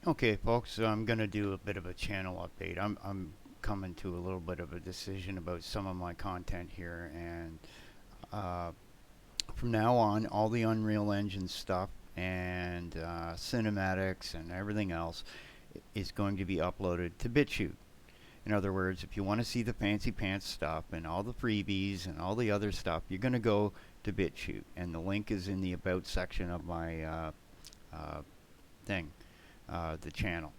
Okay, folks, so I'm going to do a bit of a channel update. I'm coming to a little bit of a decision about some of my content here, and uh, from now on, all the Unreal Engine stuff and cinematics and everything else is going to be uploaded to BitChute. In other words, if you want to see the fancy pants stuff and all the freebies and all the other stuff, you're going to go to BitChute, and the link is in the About section of my uh, thing, the channel.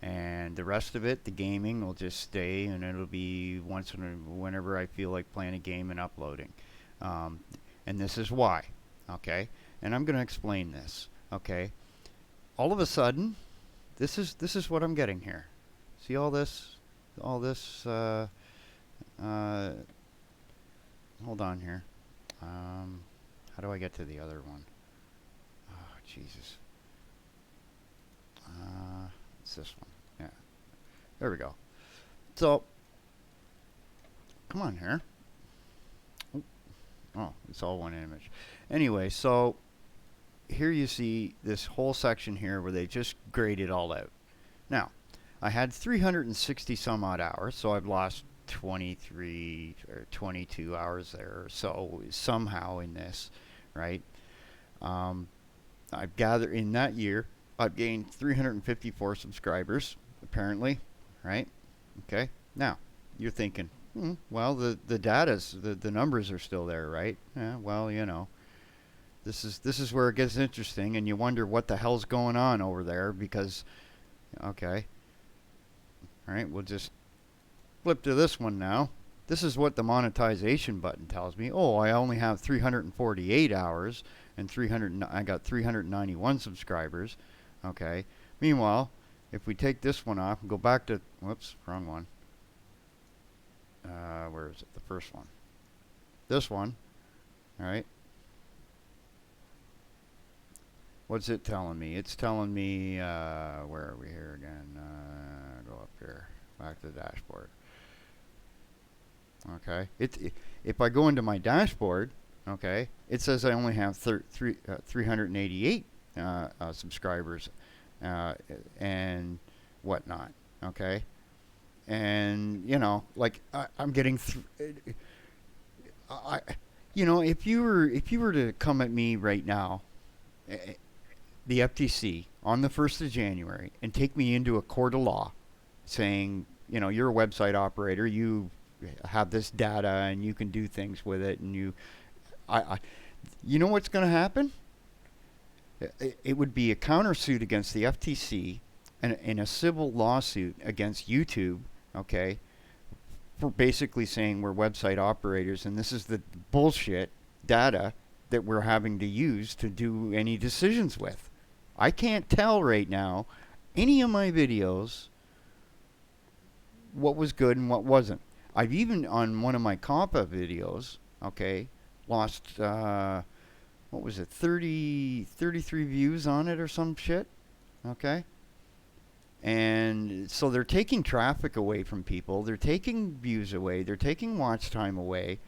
And the rest of it, the gaming, will just stay, and it'll be whenever I feel like playing a game and uploading. Um, and this is why, okay? And I'm going to explain this, okay? All of a sudden, this is what I'm getting here. See all this. Uh, Hold on here. How do I get to the other one? Oh, Jesus. It's this one. Yeah, there we go. So, come on here. Oh, it's all one image. Anyway, so here you see this whole section here where they just grayed it all out. Now, I had 360 some odd hours, so I've lost 23 or 22 hours there or so somehow in this, right? Um, I've gathered in that year, I've gained 354 subscribers, apparently, right? Okay. Now, you're thinking, well, the data's the numbers are still there, right? Yeah. Well, this is where it gets interesting, and you wonder what the hell's going on over there because, okay, all right, we'll just flip to this one now. This is what the monetization button tells me. Oh, I only have 348 hours and I got 391 subscribers. Okay. Meanwhile, if we take this one off and go back to, whoops, wrong one. Where is it? The first one. This one. All right. What's it telling me? It's telling me, where are we here again? Go up here. Back to the dashboard. Okay. If I go into my dashboard, okay, it says I only have 388 subscribers and whatnot. Okay. And like I'm getting, I, if you were to come at me right now, the FTC on the 1st of January and take me into a court of law, saying, you're a website operator, you have this data and you can do things with it, and you know what's going to happen? It would be a countersuit against the FTC and a civil lawsuit against YouTube, okay, for basically saying we're website operators and this is the bullshit data that we're having to use to do any decisions with. I can't tell right now any of my videos what was good and what wasn't. I've even on one of my compa videos, okay, lost what was it, 33 views on it or some shit, okay? And so they're taking traffic away from people, they're taking views away, they're taking watch time away,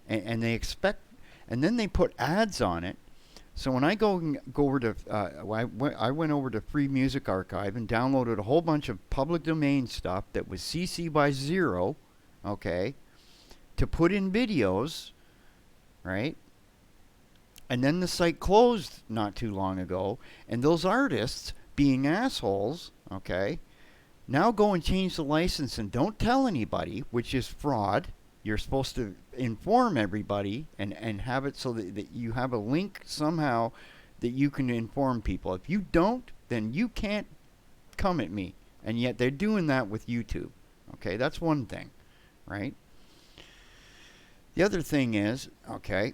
and they expect, and then they put ads on it. So when I go over to, I went over to Free Music Archive and downloaded a whole bunch of public domain stuff that was CC by 0, okay, to put in videos, right? And then the site closed not too long ago, and those artists, being assholes, okay, now go and change the license and don't tell anybody, which is fraud. You're supposed to inform everybody and have it so that you have a link somehow that you can inform people. If you don't, then you can't come at me. And yet they're doing that with YouTube. Okay, that's one thing, right? The other thing is, okay,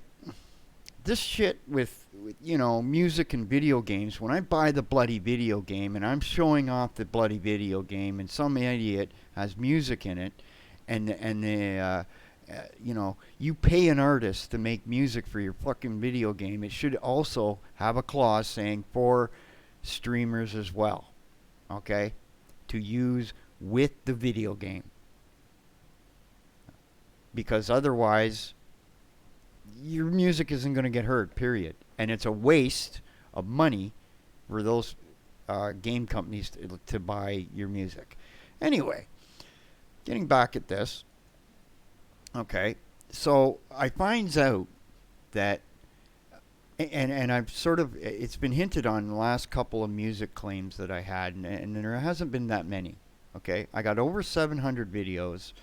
this shit with music and video games, when I buy the bloody video game and I'm showing off the bloody video game and some idiot has music in it, and the you pay an artist to make music for your fucking video game, it should also have a clause saying for streamers as well, okay, to use with the video game, because otherwise your music isn't going to get heard, period. And it's a waste of money for those game companies to buy your music. Anyway, getting back at this, okay, so I finds out that, and I've sort of, it's been hinted on in the last couple of music claims that I had, and there hasn't been that many. Okay, I got over 700 videos,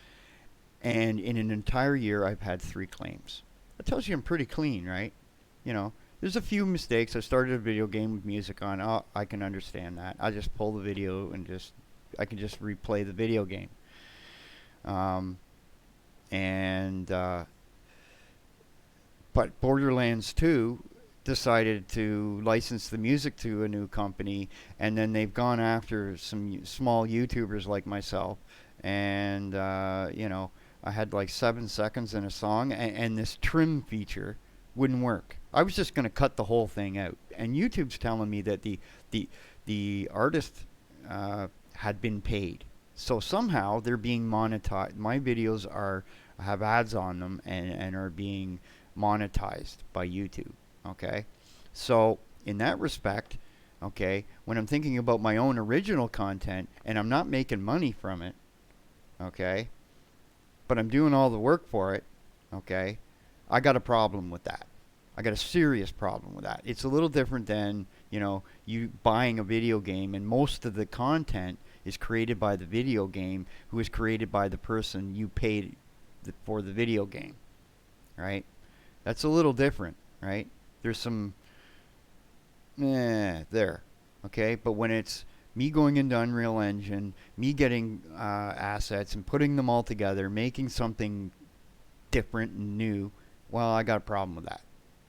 and in an entire year, I've had 3 claims. That tells you I'm pretty clean, right? You know, there's a few mistakes. I started a video game with music on. Oh, I can understand that. I just pull the video and I can just replay the video game. Um, and But Borderlands 2 decided to license the music to a new company, and then they've gone after some small YouTubers like myself, and I had like 7 seconds in a song, and this trim feature wouldn't work. I was just going to cut the whole thing out, and YouTube's telling me that the artist had been paid, so somehow they're being monetized. My videos have ads on them and are being monetized by YouTube. Okay, so in that respect, okay, when I'm thinking about my own original content and I'm not making money from it, okay, but I'm doing all the work for it, okay, I got a problem with that. I got a serious problem with that. It's a little different than, you buying a video game, and most of the content is created by the video game, who is created by the person you paid for the video game, right? That's a little different, right? There's some there, okay? But when it's me going into Unreal Engine, me getting assets and putting them all together, making something different and new, well, I got a problem with that.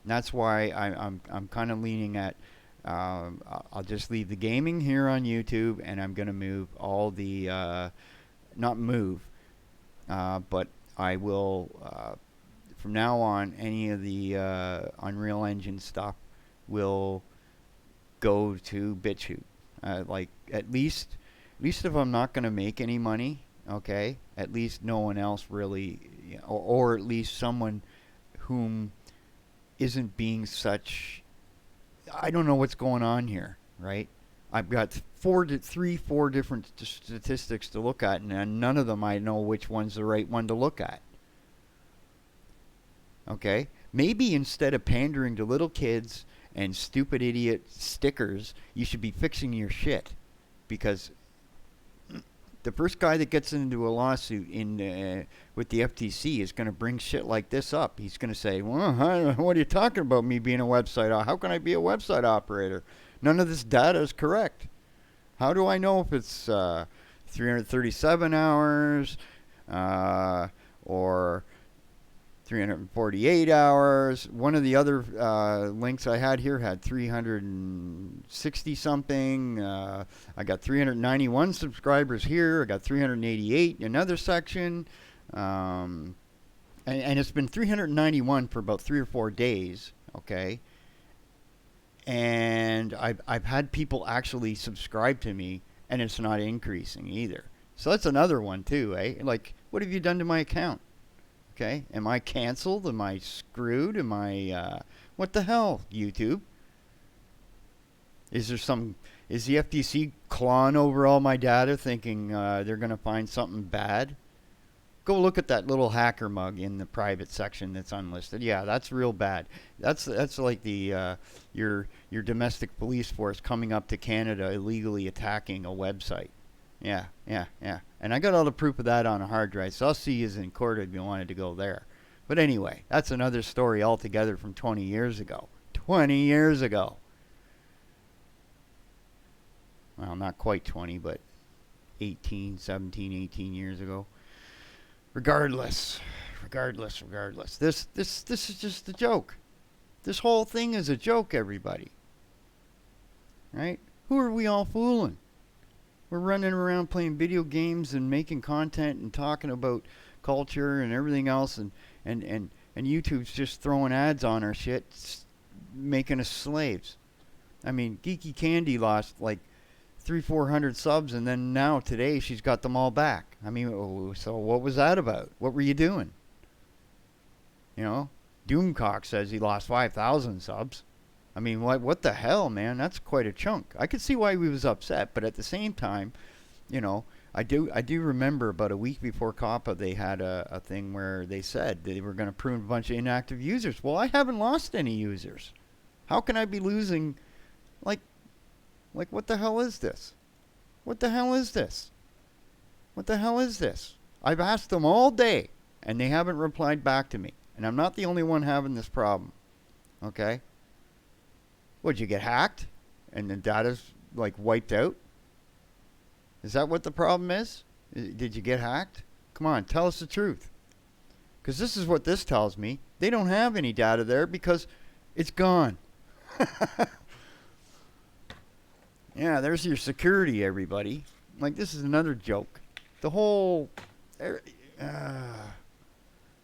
And that's why I'm kind of leaning at I'll just leave the gaming here on YouTube, and I'm gonna move all the not move, but I will from now on, any of the Unreal Engine stuff will go to BitchUte. Like at least if I'm not going to make any money, okay, at least no one else really, or at least someone whom isn't being such. I don't know what's going on here, right? I've got 4 different statistics to look at, and none of them I know which one's the right one to look at. Okay? Maybe instead of pandering to little kids and stupid idiot stickers, you should be fixing your shit. Because the first guy that gets into a lawsuit with the FTC is going to bring shit like this up. He's going to say, well, what are you talking about, me being a website? How can I be a website operator? None of this data is correct. How do I know if it's 337 hours or 348 hours. One of the other links I had here had 360 something. I got 391 subscribers here. I got 388 in another section. And it's been 391 for about 3 or 4 days. Okay. And I've had people actually subscribe to me, and it's not increasing either. So that's another one too, eh? Like, what have you done to my account? Okay, am I canceled? Am I screwed? Am I, what the hell, YouTube? Is the FTC clawing over all my data thinking they're going to find something bad? Go look at that little hacker mug in the private section that's unlisted. Yeah, that's real bad. That's like the your domestic police force coming up to Canada illegally attacking a website. Yeah. And I got all the proof of that on a hard drive, so I'll see you in court if you wanted to go there. But anyway, that's another story altogether from 20 years ago. 20 years ago. Well, not quite 20, but 17, 18 years ago. Regardless. This is just a joke. This whole thing is a joke, everybody. Right? Who are we all fooling? We're running around playing video games and making content and talking about culture and everything else, and YouTube's just throwing ads on our shit, making us slaves. I mean, Geeky Candy lost like 300-400 subs, and then now today she's got them all back. I mean, so what was that about? What were you doing? Doomcock says he lost 5,000 subs. I mean, what the hell, man? That's quite a chunk. I could see why he was upset, but at the same time, you know, I do remember about a week before COPPA they had a thing where they said they were going to prune a bunch of inactive users. Well, I haven't lost any users. How can I be losing? Like, what the hell is this? What the hell is this? What the hell is this? I've asked them all day, and they haven't replied back to me. And I'm not the only one having this problem. Okay? Would you get hacked? And the data's like wiped out? Is that what the problem is? Did you get hacked? Come on, tell us the truth. Because this is what this tells me. They don't have any data there because it's gone. Yeah, there's your security, everybody. Like, this is another joke. The whole...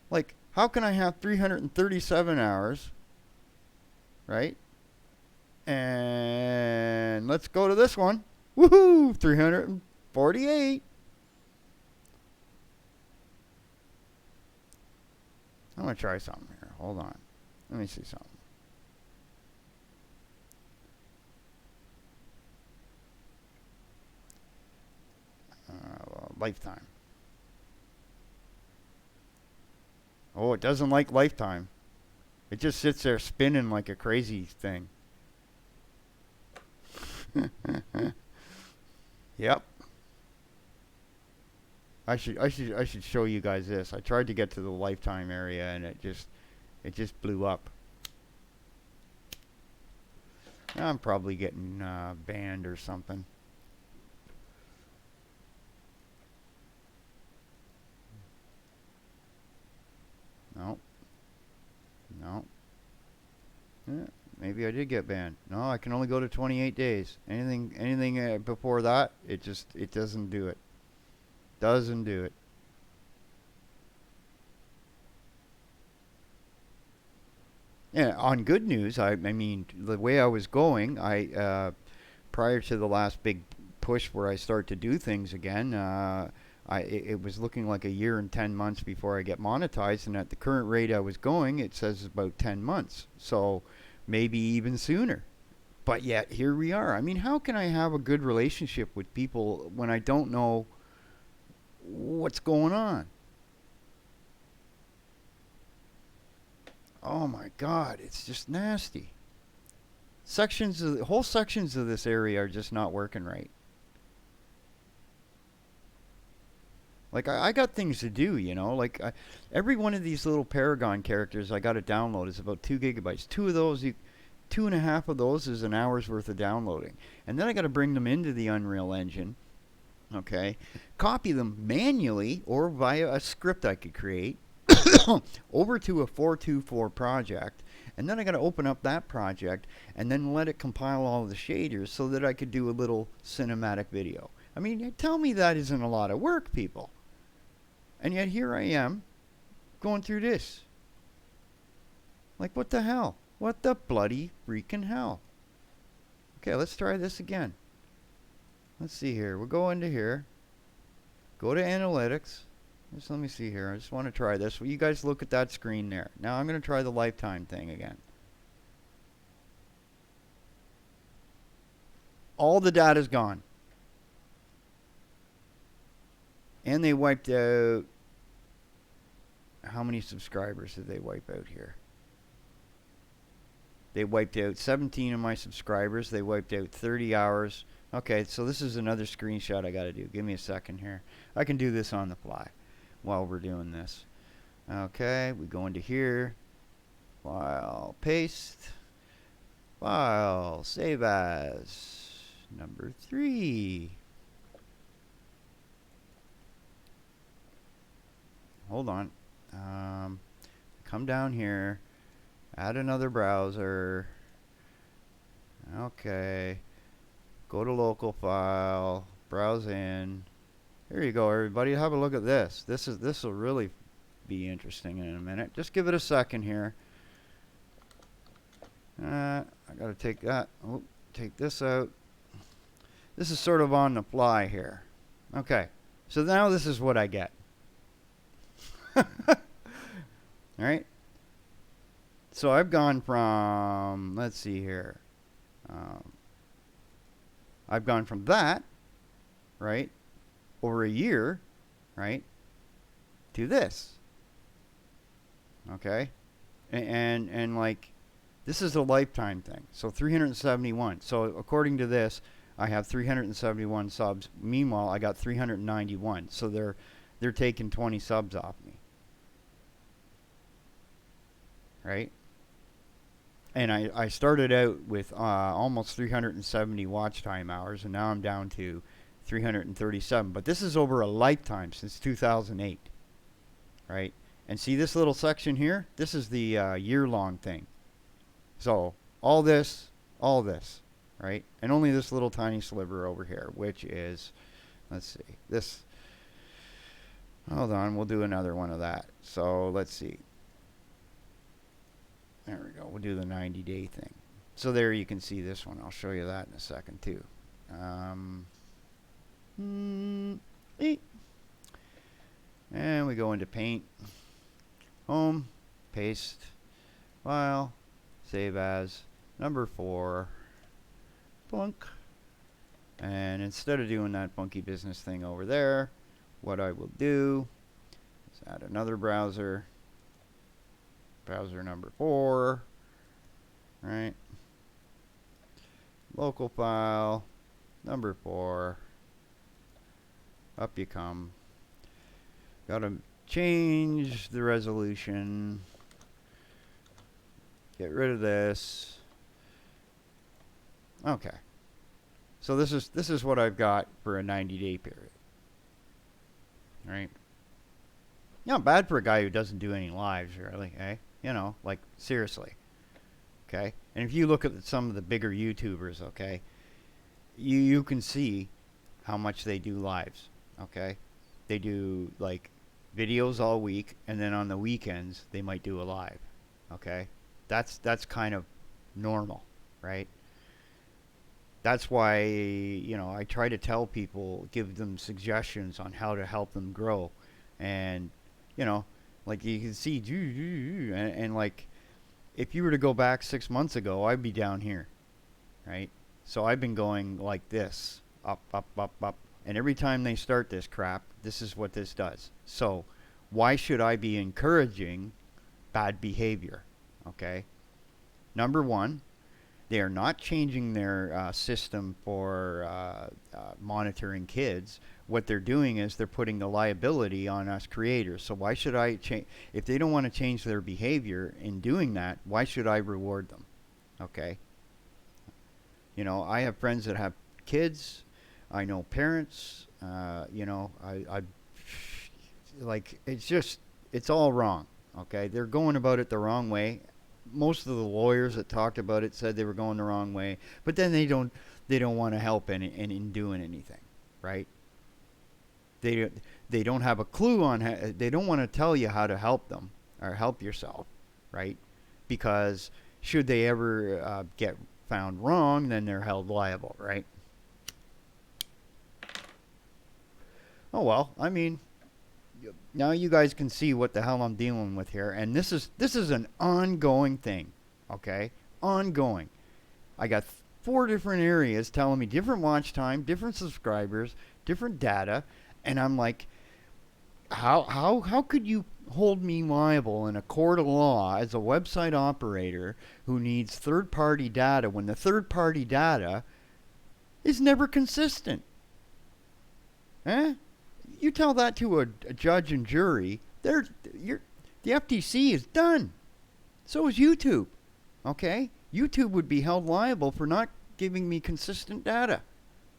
like, how can I have 337 hours, right? And let's go to this one. Woohoo! 348. I'm going to try something here. Hold on. Let me see something. Lifetime. Oh, it doesn't like lifetime. It just sits there spinning like a crazy thing. Yep. I should show you guys this. I tried to get to the lifetime area and it just blew up. I'm probably getting banned or something. No. No. Yeah, maybe I did get banned. No, I can only go to 28 days. Anything before that, it doesn't do it. Doesn't do it. Yeah, on good news, I mean, the way I was going, prior to the last big push where I start to do things again, it was looking like a year and 10 months before I get monetized, and at the current rate I was going, it says about 10 months. So maybe even sooner. But yet here we are. I mean, how can I have a good relationship with people when I don't know what's going on? Oh my God, it's just nasty. Whole sections of this area are just not working right. Like I got things to do, you know. Like every one of these little Paragon characters I got to download is about 2 GB. Two of those, 2.5 of those is an hour's worth of downloading, and then I got to bring them into the Unreal Engine. Okay, copy them manually or via a script I could create over to a 424 project, and then I got to open up that project and then let it compile all of the shaders so that I could do a little cinematic video. I mean, tell me that isn't a lot of work, people. And yet here I am going through this. Like, what the hell? What the bloody freaking hell? Okay, let's try this again. Let's see here. We'll go into here. Go to analytics. Just let me see here. I just want to try this. Well, you guys look at that screen there. Now I'm going to try the lifetime thing again. All the data's gone. And they wiped out... How many subscribers did they wipe out here? They wiped out 17 of my subscribers. They wiped out 30 hours. Okay, so this is another screenshot I got to do. Give me a second here. I can do this on the fly while we're doing this. Okay, we go into here. File, paste. File, save as. Number 3. Hold on. Come down here. Add another browser. Okay. Go to local file. Browse in. Here you go, everybody. Have a look at this. This will really be interesting in a minute. Just give it a second here. I gotta take that. Oh, take this out. This is sort of on the fly here. Okay. So now this is what I get. All right. So I've gone from, let's see here, um, I've gone from that, right, over a year, right, to this, okay, and like, this is a lifetime thing. So 371. So according to this, I have 371 subs. Meanwhile, I got 391. So they're taking 20 subs off me, right? And I started out with almost 370 watch time hours, and now I'm down to 337. But this is over a lifetime since 2008, right? And see this little section here? This is the year-long thing. So all this, right? And only this little tiny sliver over here, which is, let's see, this. Hold on, we'll do another one of that. So let's see. There we go. We'll do the 90-day thing. So there you can see this one. I'll show you that in a second too. And we go into Paint, Home, Paste, File, Save As, number 4, Bunk. And instead of doing that funky business thing over there, what I will do is add another browser. Browser number 4, right? Local file, number 4. Up you come. Gotta change the resolution. Get rid of this. Okay. So this is what I've got for a 90-day period. Right? Not bad for a guy who doesn't do any lives, really, eh? You know, like, seriously. Okay? And if you look at some of the bigger YouTubers, okay, you can see how much they do lives, okay? They do, like, videos all week, and then on the weekends, they might do a live, okay? That's kind of normal, right? That's why, you know, I try to tell people, give them suggestions on how to help them grow. And, you know, like you can see, and like, if you were to go back 6 months ago, I'd be down here, right? So I've been going like this, up, up, up, up. And every time they start this crap, this is what this does. So why should I be encouraging bad behavior? Okay. Number one, they are not changing their system for monitoring kids. What they're doing is they're putting the liability on us creators. So why should I change? If they don't want to change their behavior in doing that, why should I reward them? Okay. You know, I have friends that have kids. I know parents. You know, I like, it's all wrong. Okay. They're going about it the wrong way. Most of the lawyers that talked about it said they were going the wrong way, but then they don't want to help in doing anything, right? They don't have a clue on how, they don't want to tell you how to help them or help yourself, right? Because should they ever get found wrong, then they're held liable, right? Oh well, I mean, now you guys can see what the hell I'm dealing with here, and this is an ongoing thing, okay? Ongoing. I got 4 different areas telling me different watch time, different subscribers, different data, and I'm like, how could you hold me liable in a court of law as a website operator who needs third-party data when the third-party data is never consistent? Eh? You tell that to a judge and jury, the FTC is done. So is YouTube. Okay? YouTube would be held liable for not giving me consistent data.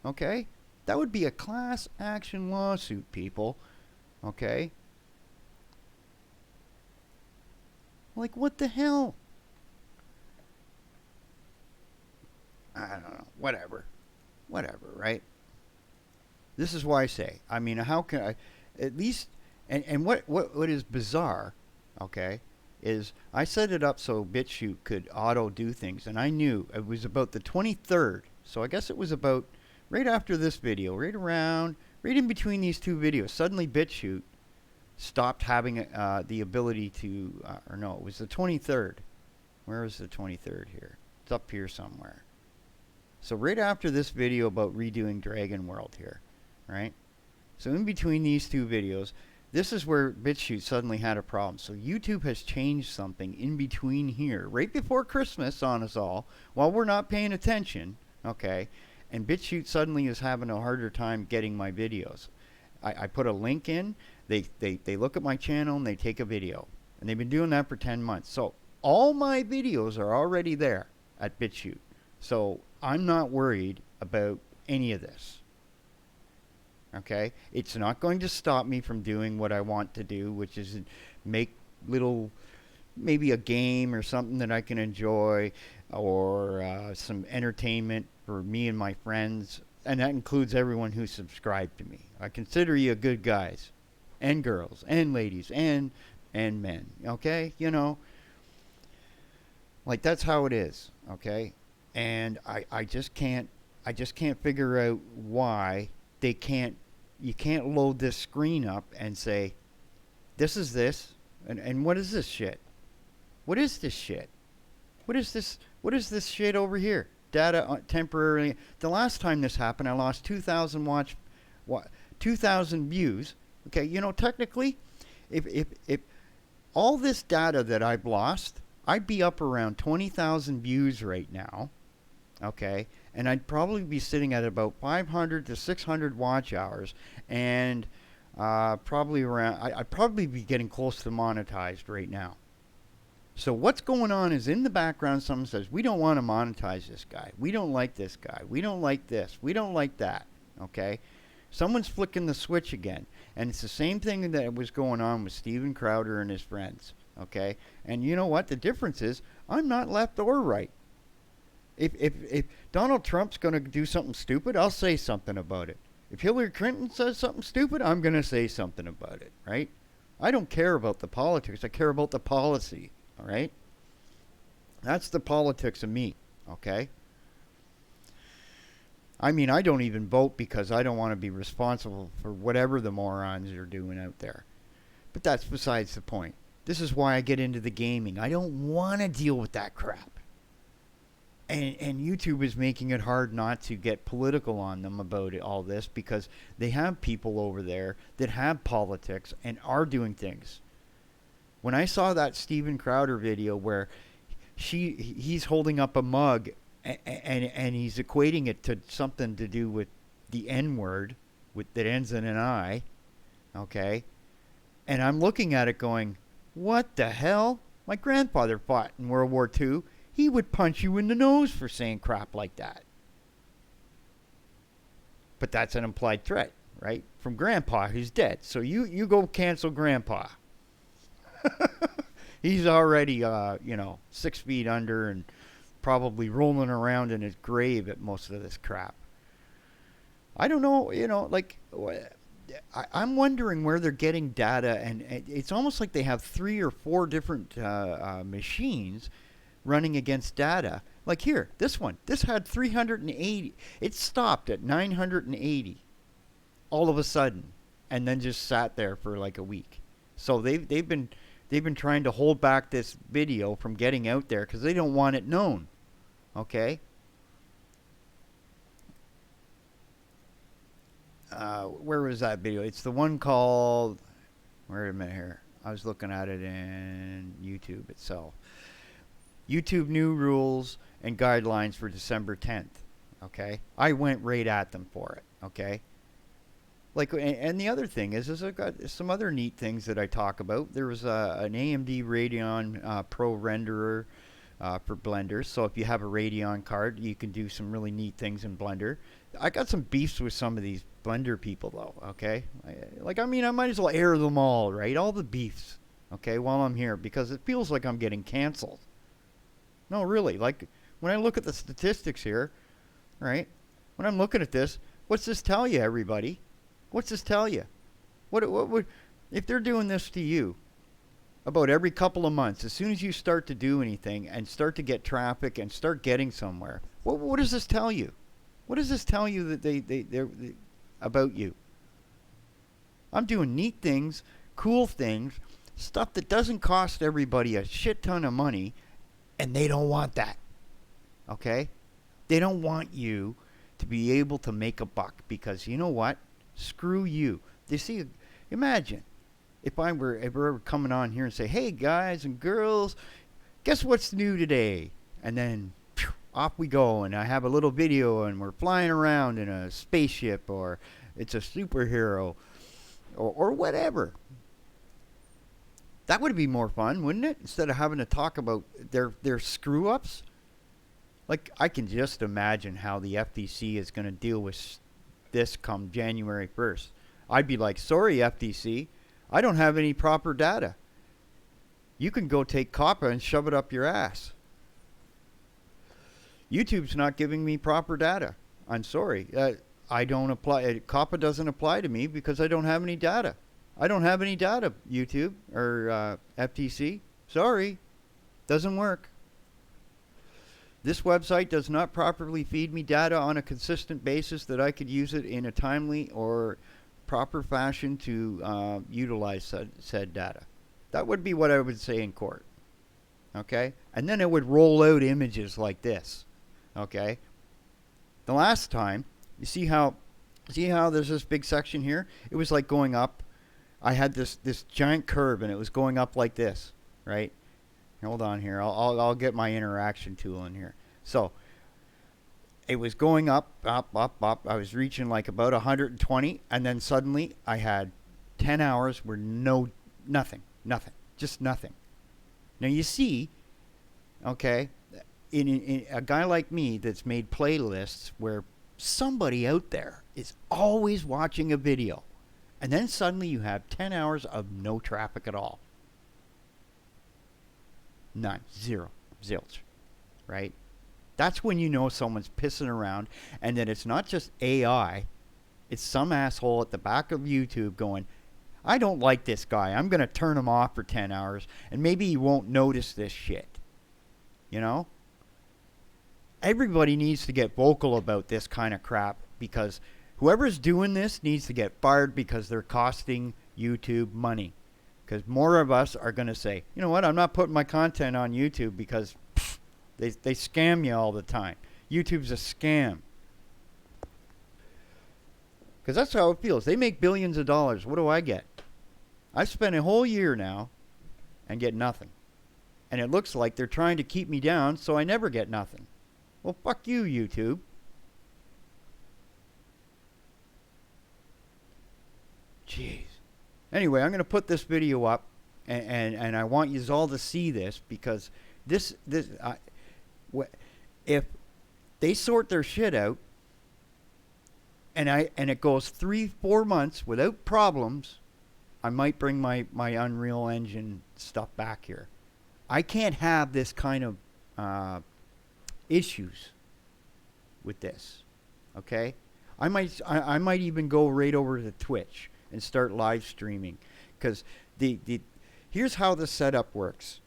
Okay? That would be a class action lawsuit, people. Okay? Like, what the hell? I don't know. Whatever, right? This is why I say, I mean, how can I, at least, and what is bizarre, okay, is I set it up so BitchUte could auto do things, and I knew it was about the 23rd, so I guess it was about right after this video, right in between these 2 videos, suddenly BitchUte stopped having the ability to, or no, it was the 23rd, Where is the 23rd here? It's up here somewhere. So right after this video about redoing Dragon World here, right? So in between these two videos, this is where BitChute suddenly had a problem. So YouTube has changed something in between here, right before Christmas on us all, while we're not paying attention, okay? And BitChute suddenly is having a harder time getting my videos. I put a link in, they look at my channel and they take a video. And they've been doing that for 10 months. So all my videos are already there at BitChute. So I'm not worried about any of this. Okay? It's not going to stop me from doing what I want to do, which is make little, maybe a game or something that I can enjoy, or some entertainment for me and my friends. And that includes everyone who subscribed to me. I consider you good guys and girls and ladies and men. Okay? You know, like that's how it is. Okay? And I just can't figure out why you can't load this screen up and say, this is this, and what is this shit? What is this shit? What is this shit over here? Data temporarily. The last time this happened, I lost 2,000 2,000 views. Okay, you know, technically, if all this data that I've lost, I'd be up around 20,000 views right now. Okay, and I'd probably be sitting at about 500 to 600 watch hours, and probably around. I'd probably be getting close to monetized right now. So what's going on is in the background someone says, we don't want to monetize this guy. We don't like this guy. We don't like this. We don't like that. Okay? Someone's flicking the switch again. And it's the same thing that was going on with Steven Crowder and his friends. Okay? And you know what? The difference is I'm not left or right. If Donald Trump's going to do something stupid, I'll say something about it. If Hillary Clinton says something stupid, I'm going to say something about it. Right? I don't care about the politics. I care about the policy. All right? That's the politics of me, okay? I mean, I don't even vote because I don't want to be responsible for whatever the morons are doing out there. But that's besides the point. This is why I get into the gaming. I don't want to deal with that crap. And YouTube is making it hard not to get political on them about it, all this, because they have people over there that have politics and are doing things. When I saw that Steven Crowder video where he's holding up a mug and he's equating it to something to do with the N-word that ends in an I, okay? And I'm looking at it going, what the hell? My grandfather fought in World War II. He would punch you in the nose for saying crap like that. But that's an implied threat, right? From Grandpa, who's dead. So you go cancel Grandpa. He's already, 6 feet under and probably rolling around in his grave at most of this crap. I don't know, I'm wondering where they're getting data, and it's almost like they have 3 or 4 different machines running against data. Like here, this one, this had 380. It stopped at 980 all of a sudden, and then just sat there for like a week. So they've been trying to hold back this video from getting out there because they don't want it known. Okay? Where was that video? It's the one called... Wait a minute here. I was looking at it in YouTube itself. YouTube new rules and guidelines for December 10th. Okay? I went right at them for it. Okay? And the other thing is I've got some other neat things that I talk about. There was an AMD Radeon Pro renderer for Blender. So if you have a Radeon card, you can do some really neat things in Blender. I got some beefs with some of these Blender people, though, okay? I might as well air them all, right? All the beefs, okay, while I'm here, because it feels like I'm getting canceled. No, really, when I look at the statistics here, right, when I'm looking at this, what's this tell you, everybody? What's this tell you? What would, if they're doing this to you about every couple of months, as soon as you start to do anything and start to get traffic and start getting somewhere, what does this tell you? What does this tell you that they're about you? I'm doing neat things, cool things, stuff that doesn't cost everybody a shit ton of money, And they don't want that. Okay? They don't want you to be able to make a buck because you know what? Screw you. You see, imagine if I were ever coming on here and say, hey guys and girls, guess what's new today? And then phew, off we go and I have a little video and we're flying around in a spaceship or it's a superhero or whatever. That would be more fun, wouldn't it? Instead of having to talk about their screw ups. Like, I can just imagine how the FTC is going to deal with this come January 1st. I'd be like, sorry, FTC, I don't have any proper data. You can go take COPPA and shove it up your ass. YouTube's not giving me proper data. I'm sorry. I don't apply. COPPA doesn't apply to me because I don't have any data. I don't have any data, YouTube or FTC. Sorry. Doesn't work. This website does not properly feed me data on a consistent basis that I could use it in a timely or proper fashion to utilize said data. That would be what I would say in court. Okay? And then it would roll out images like this. Okay? The last time, you see how there's this big section here? It was like going up. I had this giant curve and it was going up like this, right? Hold on here. I'll get my interaction tool in here. So it was going up, up, up, up. I was reaching like about 120, and then suddenly I had 10 hours where nothing, just nothing. Now you see, okay, in a guy like me that's made playlists where somebody out there is always watching a video, and then suddenly you have 10 hours of no traffic at all. None. Zero. Zilch. Right? That's when you know someone's pissing around and that it's not just AI. It's some asshole at the back of YouTube going, I don't like this guy. I'm going to turn him off for 10 hours and maybe he won't notice this shit. You know? Everybody needs to get vocal about this kind of crap because whoever's doing this needs to get fired because they're costing YouTube money. Because more of us are going to say, you know what, I'm not putting my content on YouTube because they scam you all the time. YouTube's a scam. Because that's how it feels. They make billions of dollars. What do I get? I've spent a whole year now and get nothing. And it looks like they're trying to keep me down so I never get nothing. Well, fuck you, YouTube. Jeez. Anyway, I'm going to put this video up, and I want you all to see this because if they sort their shit out, and it goes 3-4 months without problems, I might bring my Unreal Engine stuff back here. I can't have this kind of issues with this. Okay, I might even go right over to Twitch and start live streaming because here's how the setup works.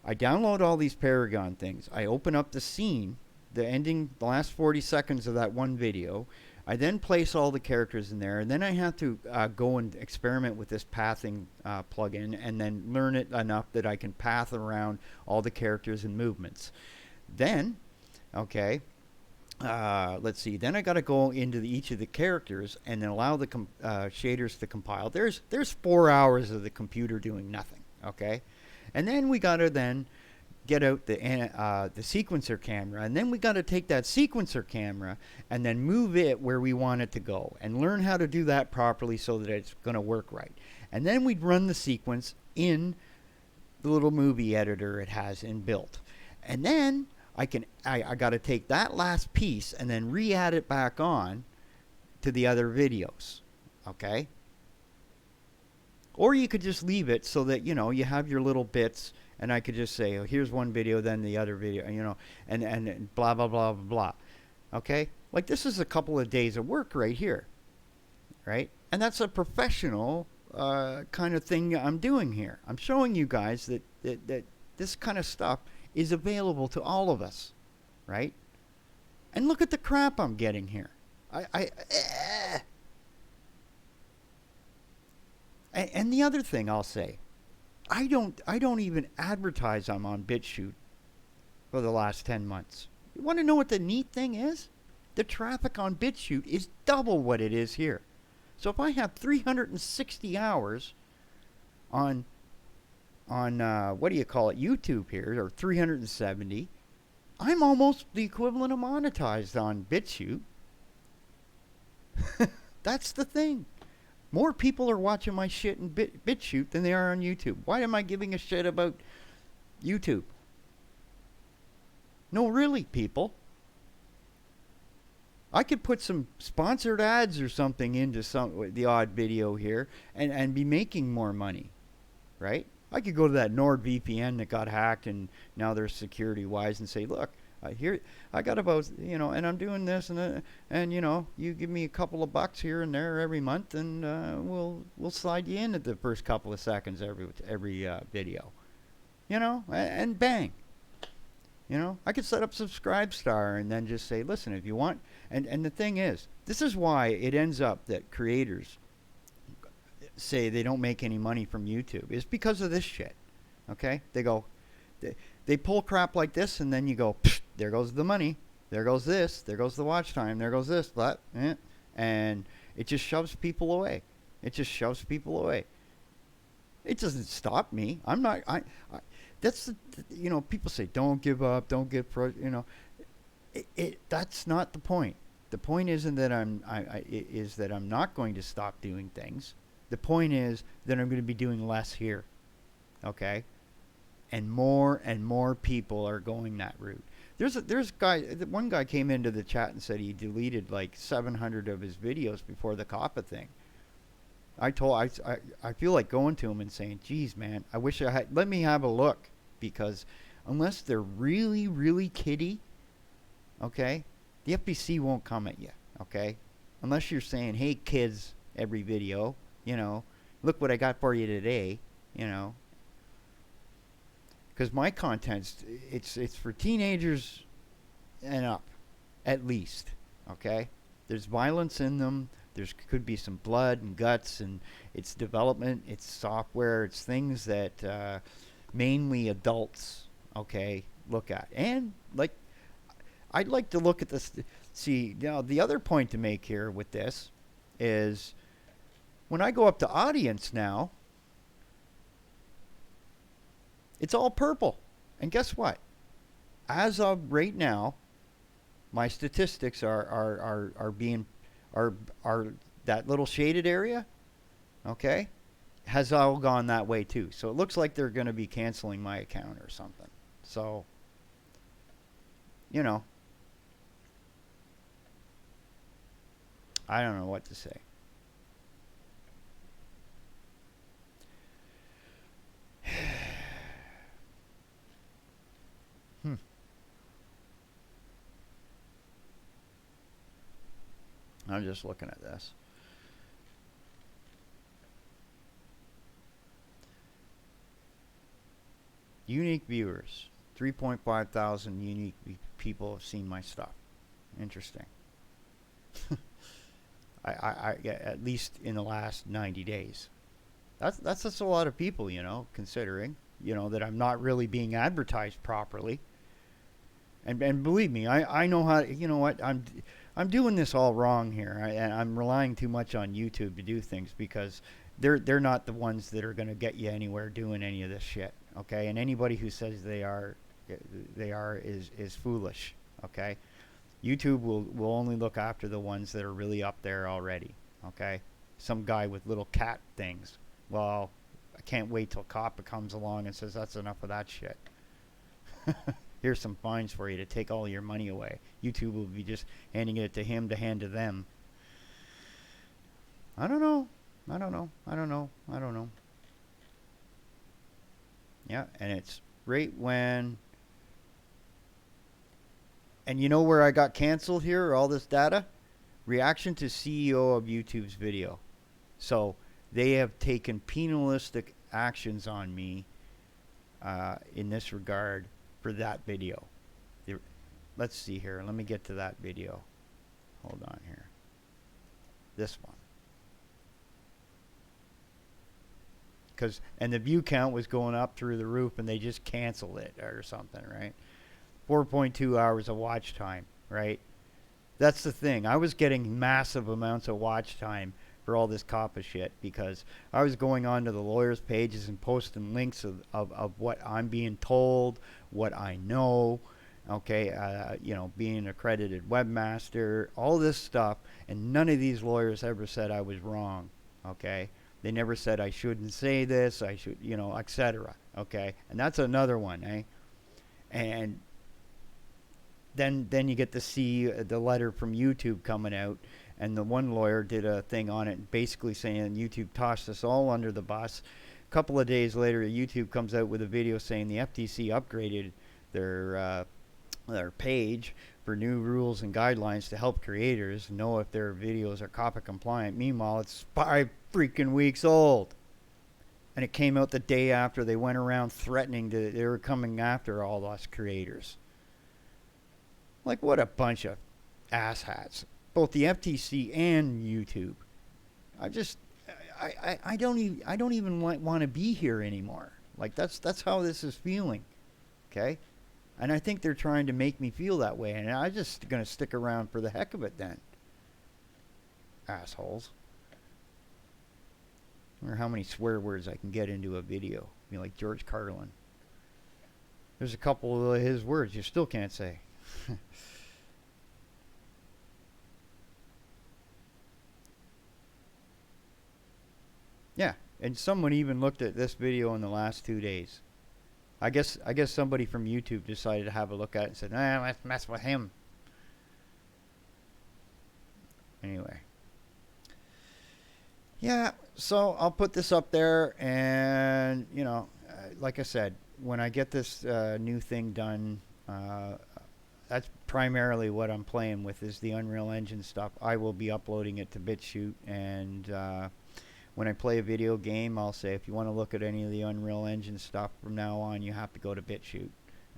I download all these Paragon things. I open up the scene, the last 40 seconds of that one video. I then place all the characters in there, and then I have to go and experiment with this pathing plugin and then learn it enough that I can path around all the characters and movements. Then, okay, let's see. Then I got to go into each of the characters and then allow the shaders to compile. There's 4 hours of the computer doing nothing. Okay, and then we got to then get out the sequencer camera, and then we got to take that sequencer camera and then move it where we want it to go and learn how to do that properly so that it's going to work right. And then we'd run the sequence in the little movie editor it has inbuilt, and then I got to take that last piece and then re-add it back on to the other videos. Okay? Or you could just leave it so that, you know, you have your little bits and I could just say, oh, here's one video, then the other video, you know, and blah, blah, blah, blah, blah. Okay? Like this is a couple of days of work right here. Right? And that's a professional kind of thing I'm doing here. I'm showing you guys that this kind of stuff is available to all of us, right? And look at the crap I'm getting here. And the other thing I'll say, I don't even advertise I'm on Bitchute. for the last 10 months. You want to know what the neat thing is? The traffic on BitChute is double what it is here. So if I have 360 hours on what do you call it, YouTube here, or 370, I'm almost the equivalent of monetized on BitChute. That's the thing. More people are watching my shit in BitChute than they are on YouTube. Why am I giving a shit about YouTube? No, really, people. I could put some sponsored ads or something into the odd video here and be making more money, right? I could go to that NordVPN that got hacked and now they're security wise and say, look, here I got about, and I'm doing this and you give me a couple of bucks here and there every month and we'll slide you in at the first couple of seconds every video, and bang. I could set up Subscribestar and then just say, listen, if you want, and the thing is, this is why it ends up that creators say they don't make any money from YouTube. It's because of this shit. Okay? They pull crap like this and then you go, there goes the money, there goes this, there goes the watch time, there goes this, and it just shoves people away. It doesn't stop me. I'm not, that's people say don't give up, don't get that's not the point. The point isn't that is that I'm not going to stop doing things. The point is that I'm going to be doing less here. Okay? And more people are going that route. One guy came into the chat and said he deleted like 700 of his videos before the COPPA thing. I feel like going to him and saying, geez, man, I wish let me have a look, because unless they're really, really kiddie, okay, the FBC won't come at you, okay? Unless you're saying, hey, kids, every video, look what I got for you today, because my content's, it's for teenagers and up, at least, okay? There's violence in them. Could be some blood and guts, and it's development, it's software, it's things that mainly adults, okay, look at. And like, I'd like to look at this. See, now the other point to make here with this is when I go up to audience now, it's all purple. And guess what? As of right now, my statistics are being that little shaded area, okay, has all gone that way too. So it looks like they're going to be canceling my account or something. So, I don't know what to say. I'm just looking at this. Unique viewers. 3.5 thousand unique people have seen my stuff. Interesting. I at least in the last 90 days. That's just a lot of people, considering, that I'm not really being advertised properly. And believe me, I know how, what, I'm doing this all wrong here, and I'm relying too much on YouTube to do things, because they're not the ones that are going to get you anywhere doing any of this shit, okay? And anybody who says they are is foolish, okay? YouTube will only look after the ones that are really up there already, okay? Some guy with little cat things. Well, I can't wait till COPPA comes along and says that's enough of that shit. Here's some fines for you to take all your money away. YouTube will be just handing it to him to hand to them. I don't know. Yeah, and it's right when... And you know where I got canceled here, all this data? Reaction to CEO of YouTube's video. So they have taken penalistic actions on me in this regard for that video. Let's see here. Let me get to that video. Hold on here. This one. And the view count was going up through the roof, and they just canceled it or something, right? 4.2 hours of watch time, right? That's the thing. I was getting massive amounts of watch time for all this COPPA shit because I was going on to the lawyers' pages and posting links of what I'm being told, what I know, okay, being an accredited webmaster, all this stuff, and none of these lawyers ever said I was wrong, okay? They never said I shouldn't say this, I should, etc., okay? And that's another one, eh? And then you get to see the letter from YouTube coming out, and the one lawyer did a thing on it basically saying YouTube tossed us all under the bus. A couple of days later, YouTube comes out with a video saying the FTC upgraded their page for new rules and guidelines to help creators know if their videos are COPPA compliant. Meanwhile, it's 5 freaking weeks old. And it came out the day after they went around threatening that they were coming after all us creators. Like, what a bunch of asshats. Both the FTC and YouTube. I don't even want to be here anymore. Like, that's how this is feeling. Okay? And I think they're trying to make me feel that way, and I'm just going to stick around for the heck of it then. Assholes. I wonder how many swear words I can get into a video. I mean, like George Carlin. There's a couple of his words you still can't say. Yeah, and someone even looked at this video in the last 2 days. I guess somebody from YouTube decided to have a look at it and said, let's mess with him. Anyway. Yeah, so I'll put this up there, and, like I said, when I get this new thing done, that's primarily what I'm playing with is the Unreal Engine stuff. I will be uploading it to Bitchute, and when I play a video game, I'll say if you want to look at any of the Unreal Engine stuff from now on, you have to go to Bitchute,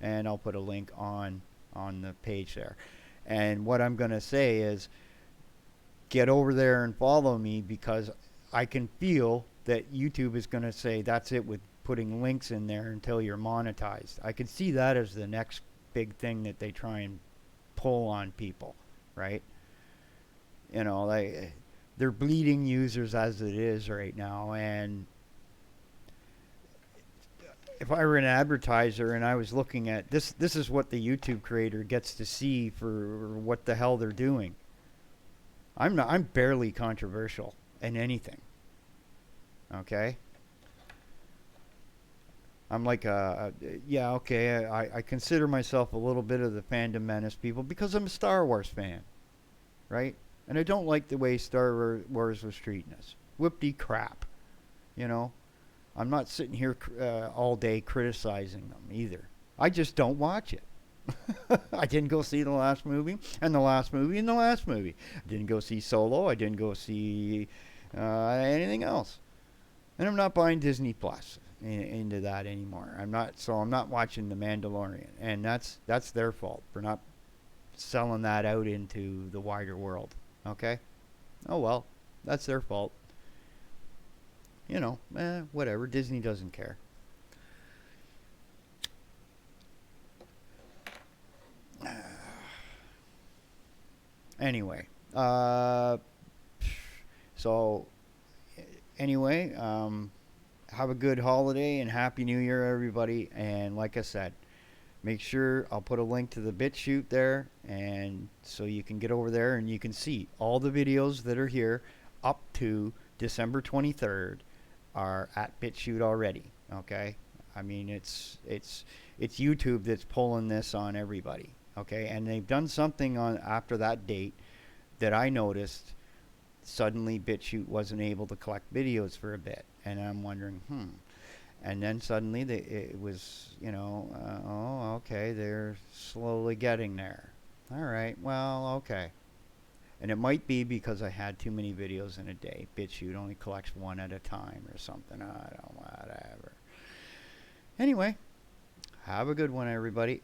and I'll put a link on the page there. And what I'm going to say is get over there and follow me, because I can feel that YouTube is going to say that's it with putting links in there until you're monetized. I can see that as the next big thing that they try and pull on people, right? They're bleeding users as it is right now, and if I were an advertiser and I was looking at this is what the YouTube creator gets to see for what the hell they're doing. I'm barely controversial in anything. Okay? I'm like I consider myself a little bit of the fandom menace people because I'm a Star Wars fan, right? And I don't like the way Star Wars was treating us. Whoop-de crap. I'm not sitting here all day criticizing them either. I just don't watch it. I didn't go see the last movie, and the last movie, and the last movie. I didn't go see Solo. I didn't go see anything else. And I'm not buying Disney Plus into that anymore. I'm not watching The Mandalorian, and that's their fault for not selling that out into the wider world. Okay? Oh well, that's their fault. Whatever. Disney doesn't care. Anyway, have a good holiday and Happy New Year, everybody. And like I said, make sure I'll put a link to the BitChute there, and so you can get over there and you can see all the videos that are here up to December 23rd are at BitChute already. Okay, I mean it's YouTube that's pulling this on everybody. Okay, and they've done something on after that date that I noticed. Suddenly BitChute wasn't able to collect videos for a bit, and I'm wondering, and then suddenly it was, okay, they're slowly getting there. All right, well, okay. And it might be because I had too many videos in a day. BitChute only collects one at a time or something. I don't know, whatever. Anyway, have a good one, everybody.